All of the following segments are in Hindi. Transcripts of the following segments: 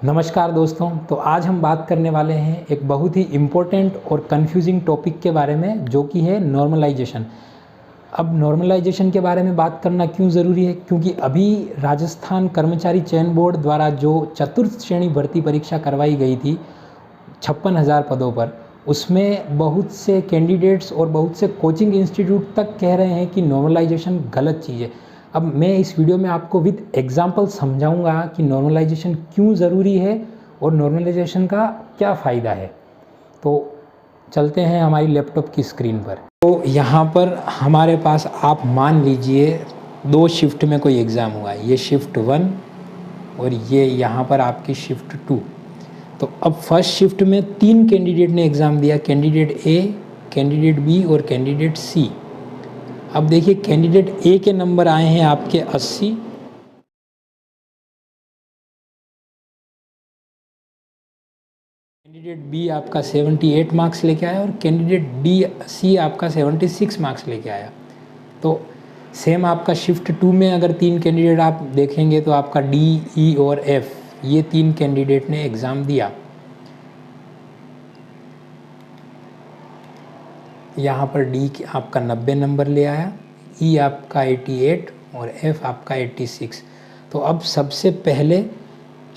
नमस्कार दोस्तों। तो आज हम बात करने वाले हैं एक बहुत ही इम्पोर्टेंट और कंफ्यूजिंग टॉपिक के बारे में, जो कि है नॉर्मलाइजेशन। अब नॉर्मलाइजेशन के बारे में बात करना क्यों ज़रूरी है? क्योंकि अभी राजस्थान कर्मचारी चयन बोर्ड द्वारा जो चतुर्थ श्रेणी भर्ती परीक्षा करवाई गई थी 56,000 पदों पर, उसमें बहुत से कैंडिडेट्स और बहुत से कोचिंग इंस्टीट्यूट तक कह रहे हैं कि नॉर्मलाइजेशन गलत चीज़ है। अब मैं इस वीडियो में आपको विद एग्जांपल समझाऊंगा कि नॉर्मलाइजेशन क्यों ज़रूरी है और नॉर्मलाइजेशन का क्या फ़ायदा है। तो चलते हैं हमारी लैपटॉप की स्क्रीन पर। तो यहाँ पर हमारे पास आप मान लीजिए 2 शिफ्ट में कोई एग्ज़ाम हुआ है, ये शिफ्ट 1 और ये यहाँ पर आपकी शिफ्ट 2। तो अब फर्स्ट शिफ्ट में 3 कैंडिडेट ने एग्ज़ाम दिया, कैंडिडेट ए, कैंडिडेट बी और कैंडिडेट सी। अब देखिए कैंडिडेट ए के नंबर आए हैं आपके 80, कैंडिडेट बी आपका 78 मार्क्स लेके आया और कैंडिडेट डी सी आपका 76 मार्क्स लेके आया। तो सेम आपका शिफ्ट 2 में अगर 3 कैंडिडेट आप देखेंगे तो आपका डी, ई और एफ, ये 3 कैंडिडेट ने एग्ज़ाम दिया। यहाँ पर डी आपका 90 नंबर ले आया, ई आपका 88 और एफ आपका 86। तो अब सबसे पहले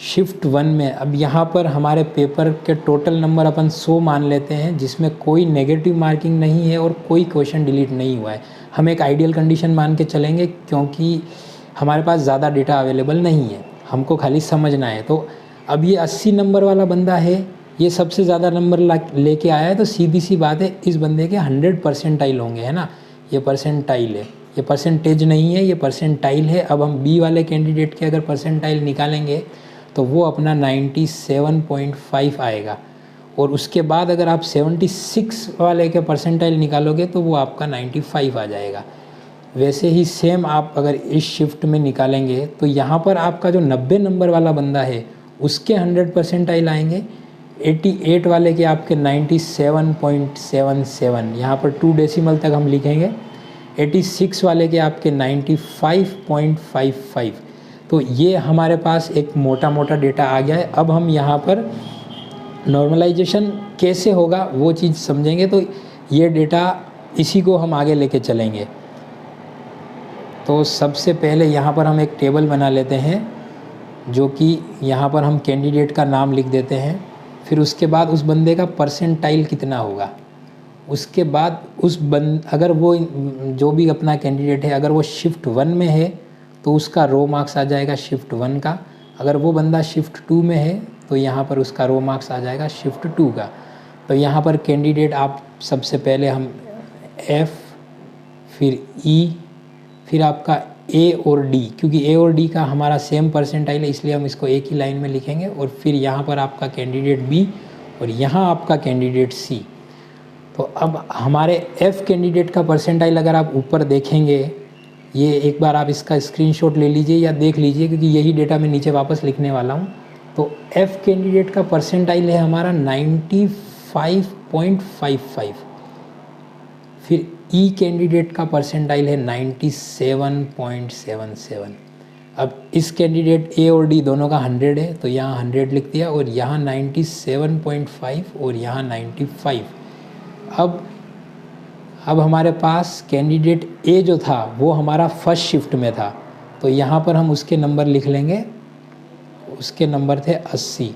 शिफ्ट 1 में, अब यहाँ पर हमारे पेपर के टोटल नंबर अपन 100 मान लेते हैं, जिसमें कोई नेगेटिव मार्किंग नहीं है और कोई क्वेश्चन डिलीट नहीं हुआ है। हम एक आइडियल कंडीशन मान के चलेंगे क्योंकि हमारे पास ज़्यादा डेटा अवेलेबल नहीं है, हमको खाली समझना है। तो अब ये 80 नंबर वाला बंदा है, ये सबसे ज़्यादा नंबर लेके आया है, तो सीधी सी बात है इस बंदे के 100 परसेंटाइल होंगे, है ना। ये परसेंटाइल है, ये परसेंटेज नहीं है, ये परसेंटाइल है। अब हम बी वाले कैंडिडेट के अगर परसेंटाइल निकालेंगे तो वो अपना 97.5 आएगा, और उसके बाद अगर आप 76 वाले के परसेंटाइल निकालोगे तो वो आपका 95 आ जाएगा। वैसे ही सेम आप अगर इस शिफ्ट में निकालेंगे तो यहाँ पर आपका जो 90 नंबर वाला बंदा है उसके 100 परसेंटाइल आएंगे, 88 वाले के आपके 97.77, यहाँ पर 2 डेसिमल तक हम लिखेंगे, 86 वाले के आपके 95.55। तो ये हमारे पास एक मोटा मोटा डेटा आ गया है। अब हम यहाँ पर नॉर्मलाइजेशन कैसे होगा वो चीज़ समझेंगे। तो ये डेटा, इसी को हम आगे लेके चलेंगे। तो सबसे पहले यहाँ पर हम एक टेबल बना लेते हैं, जो कि यहाँ पर हम कैंडिडेट का नाम लिख देते हैं, फिर उसके बाद उस बंदे का परसेंटाइल कितना होगा, उसके बाद अगर वो जो भी अपना कैंडिडेट है अगर वो शिफ्ट 1 में है तो उसका रो मार्क्स आ जाएगा शिफ्ट 1 का। अगर वो बंदा शिफ्ट 2 में है तो यहाँ पर उसका रो मार्क्स आ जाएगा शिफ्ट 2 का। तो यहाँ पर कैंडिडेट आप सबसे पहले हम एफ़, फिर ई, फिर आपका ए और डी, क्योंकि ए और डी का हमारा सेम परसेंटाइल है इसलिए हम इसको एक ही लाइन में लिखेंगे, और फिर यहाँ पर आपका कैंडिडेट बी और यहाँ आपका कैंडिडेट सी। तो अब हमारे एफ़ कैंडिडेट का परसेंटाइल अगर आप ऊपर देखेंगे, ये एक बार आप इसका स्क्रीनशॉट ले लीजिए या देख लीजिए, क्योंकि यही डेटा मैं नीचे वापस लिखने वाला हूँ। तो एफ़ कैंडिडेट का परसेंटाइल है हमारा 95.55, फिर ई कैंडिडेट का परसेंटाइल है 97.77। अब इस कैंडिडेट ए और डी दोनों का 100 है तो यहाँ 100 लिख दिया, और यहाँ 97.5 और यहाँ 95। अब हमारे पास कैंडिडेट ए जो था वो हमारा फर्स्ट शिफ्ट में था, तो यहाँ पर हम उसके नंबर लिख लेंगे, उसके नंबर थे 80।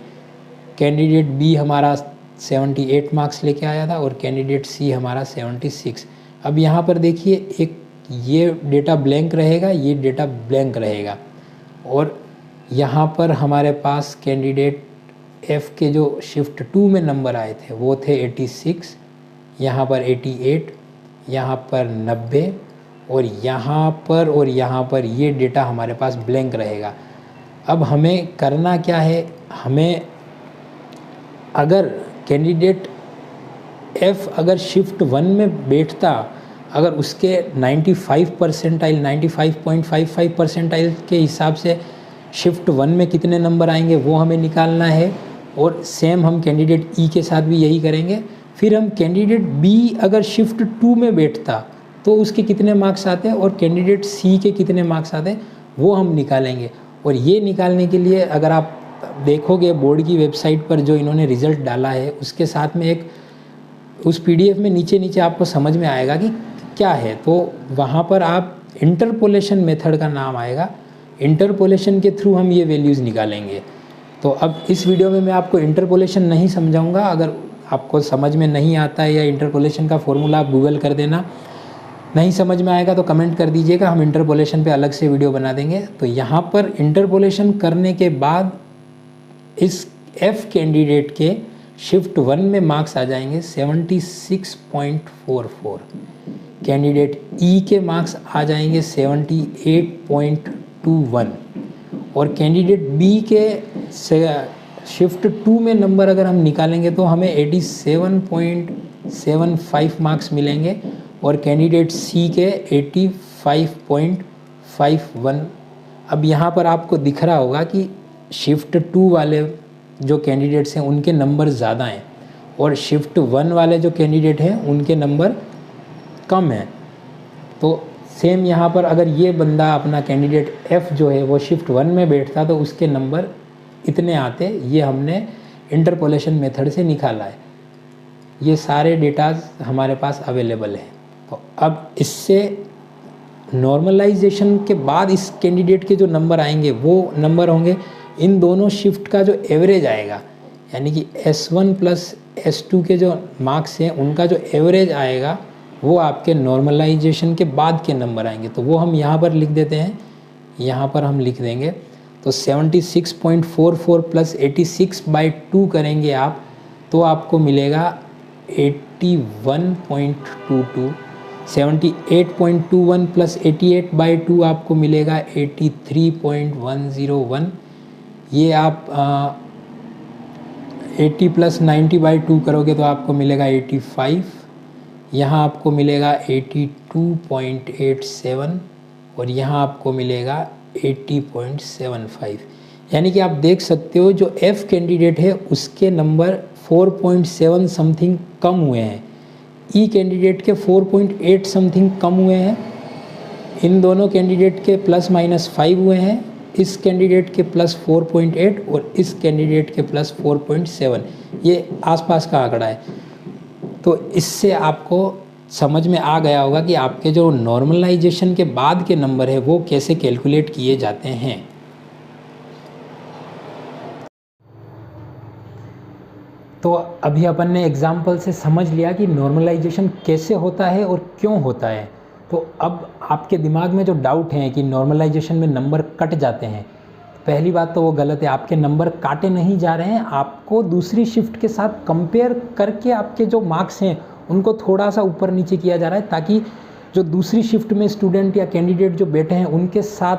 कैंडिडेट बी हमारा 78 मार्क्स लेके आया था और कैंडिडेट सी हमारा 76। अब यहाँ पर देखिए एक ये डेटा ब्लैंक रहेगा, ये डेटा ब्लैंक रहेगा, और यहाँ पर हमारे पास कैंडिडेट एफ़ के जो शिफ्ट 2 में नंबर आए थे वो थे 86, यहाँ पर 88, यहाँ पर 90, और यहाँ पर ये डेटा हमारे पास ब्लैंक रहेगा। अब हमें करना क्या है, हमें अगर कैंडिडेट एफ़ अगर शिफ्ट 1 में बैठता, अगर उसके 95 परसेंटाइल 95.55 परसेंटाइल के हिसाब से शिफ्ट 1 में कितने नंबर आएंगे वो हमें निकालना है, और सेम हम कैंडिडेट ई के साथ भी यही करेंगे। फिर हम कैंडिडेट बी अगर शिफ्ट 2 में बैठता तो उसके कितने मार्क्स आते हैं और कैंडिडेट सी के कितने मार्क्स आते हैं वो हम निकालेंगे। और ये निकालने के लिए अगर आप देखोगे बोर्ड की वेबसाइट पर जो इन्होंने रिज़ल्ट डाला है उसके साथ में एक उस PDF में नीचे आपको समझ में आएगा कि क्या है। तो वहाँ पर आप इंटरपोलेशन मेथड का नाम आएगा, इंटरपोलेशन के थ्रू हम ये वैल्यूज़ निकालेंगे। तो अब इस वीडियो में मैं आपको इंटरपोलेशन नहीं समझाऊंगा। अगर आपको समझ में नहीं आता है या इंटरपोलेशन का फॉर्मूला आप गूगल कर देना, नहीं समझ में आएगा तो कमेंट कर दीजिएगा, हम इंटरपोलेशन पे अलग से वीडियो बना देंगे। तो यहाँ पर इंटरपोलेशन करने के बाद इस F कैंडिडेट के शिफ्ट 1 में मार्क्स आ जाएंगे 76.44, कैंडिडेट E के मार्क्स आ जाएंगे 78.21 और कैंडिडेट B के शिफ्ट 2 में नंबर अगर हम निकालेंगे तो हमें 87.75 मार्क्स मिलेंगे और कैंडिडेट C के 85.51। अब यहाँ पर आपको दिख रहा होगा कि शिफ्ट 2 वाले जो कैंडिडेट्स हैं उनके नंबर ज़्यादा हैं और शिफ्ट 1 वाले जो कैंडिडेट हैं उनके नंबर कम हैं। तो सेम यहाँ पर अगर ये बंदा अपना कैंडिडेट F जो है वो शिफ्ट 1 में बैठता तो उसके नंबर इतने आते। ये हमने इंटरपोलेशन मेथड से निकाला है। ये सारे डेटाज हमारे पास अवेलेबल हैं। तो अब इससे नॉर्मलाइजेशन के बाद इस कैंडिडेट के जो नंबर आएंगे वो नंबर होंगे इन दोनों शिफ्ट का जो एवरेज आएगा, यानी कि S1 प्लस S2 के जो मार्क्स हैं उनका जो एवरेज आएगा वो आपके नॉर्मलाइजेशन के बाद के नंबर आएंगे। तो वो हम यहाँ पर लिख देते हैं, यहाँ पर हम लिख देंगे। तो 76.44 प्लस 86/2 करेंगे आप तो आपको मिलेगा 81.22। 78.21 प्लस 88/2 आपको मिलेगा 83.101। ये आप 80 प्लस 90/2 करोगे तो आपको मिलेगा 85। यहाँ आपको मिलेगा 82.87 और यहाँ आपको मिलेगा 80.75। यानी कि आप देख सकते हो जो F कैंडिडेट है उसके नंबर 4.7 समथिंग कम हुए हैं, E कैंडिडेट के 4.8 समथिंग कम हुए हैं, इन दोनों कैंडिडेट के ±5 हुए हैं, इस कैंडिडेट के +4.8 और इस कैंडिडेट के +4.7। ये आसपास का आंकड़ा है। तो इससे आपको समझ में आ गया होगा कि आपके जो नॉर्मलाइजेशन के बाद के नंबर है वो कैसे कैलकुलेट किए जाते हैं। तो अभी अपन ने एग्जाम्पल से समझ लिया कि नॉर्मलाइजेशन कैसे होता है और क्यों होता है। तो अब आपके दिमाग में जो डाउट है कि नॉर्मलाइजेशन में नंबर कट जाते हैं, पहली बात तो वो गलत है। आपके नंबर काटे नहीं जा रहे हैं, आपको दूसरी शिफ्ट के साथ कंपेयर करके आपके जो मार्क्स हैं उनको थोड़ा सा ऊपर नीचे किया जा रहा है ताकि जो दूसरी शिफ्ट में स्टूडेंट या कैंडिडेट जो बैठे हैं उनके साथ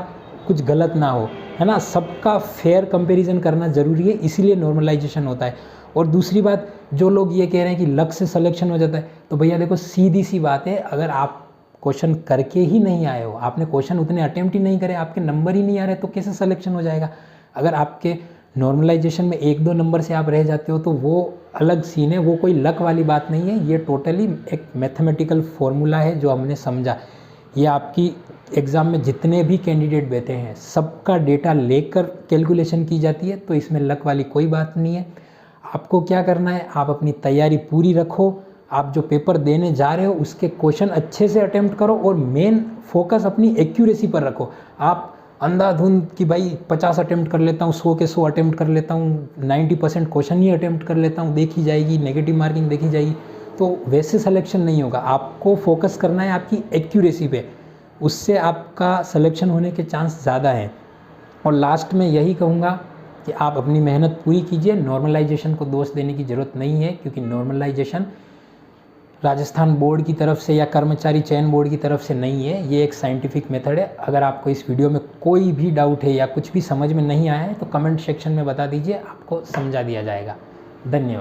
कुछ गलत ना हो, है ना। सबका फेयर कंपैरिजन करना ज़रूरी है, इसीलिए नॉर्मलाइजेशन होता है। और दूसरी बात, जो लोग ये कह रहे हैं कि लक से सिलेक्शन हो जाता है, तो भैया देखो सीधी सी बात है, अगर आप क्वेश्चन करके ही नहीं आए हो, आपने क्वेश्चन उतने अटेम्प्ट ही नहीं करे, आपके नंबर ही नहीं आ रहे तो कैसे सिलेक्शन हो जाएगा। अगर आपके नॉर्मलाइजेशन में 1-2 नंबर से आप रह जाते हो तो वो अलग सीन है, वो कोई लक वाली बात नहीं है। ये टोटली एक मैथमेटिकल फॉर्मूला है जो हमने समझा। ये आपकी एग्ज़ाम में जितने भी कैंडिडेट बैठे हैं सबका डेटा लेकर कैलकुलेशन की जाती है, तो इसमें लक वाली कोई बात नहीं है। आपको क्या करना है, आप अपनी तैयारी पूरी रखो, आप जो पेपर देने जा रहे हो उसके क्वेश्चन अच्छे से अटेम्प्ट करो और मेन फोकस अपनी एक्यूरेसी पर रखो। आप अंधाधुंध कि भाई 50 अटेम्प्ट कर लेता हूँ, 100 के 100 अटेम्प्ट कर लेता हूँ, 90% क्वेश्चन ही अटेम्प्ट कर लेता हूँ, देखी जाएगी, नेगेटिव मार्किंग देखी जाएगी, तो वैसे सिलेक्शन नहीं होगा। आपको फोकस करना है आपकी एक्यूरेसी पे, उससे आपका सिलेक्शन होने के चांस ज़्यादा हैं। और लास्ट में यही कहूँगा कि आप अपनी मेहनत पूरी कीजिए, नॉर्मलाइजेशन को दोष देने की ज़रूरत नहीं है, क्योंकि नॉर्मलाइजेशन राजस्थान बोर्ड की तरफ से या कर्मचारी चयन बोर्ड की तरफ से नहीं है, ये एक साइंटिफिक मेथड है। अगर आपको इस वीडियो में कोई भी डाउट है या कुछ भी समझ में नहीं आया है तो कमेंट सेक्शन में बता दीजिए, आपको समझा दिया जाएगा। धन्यवाद।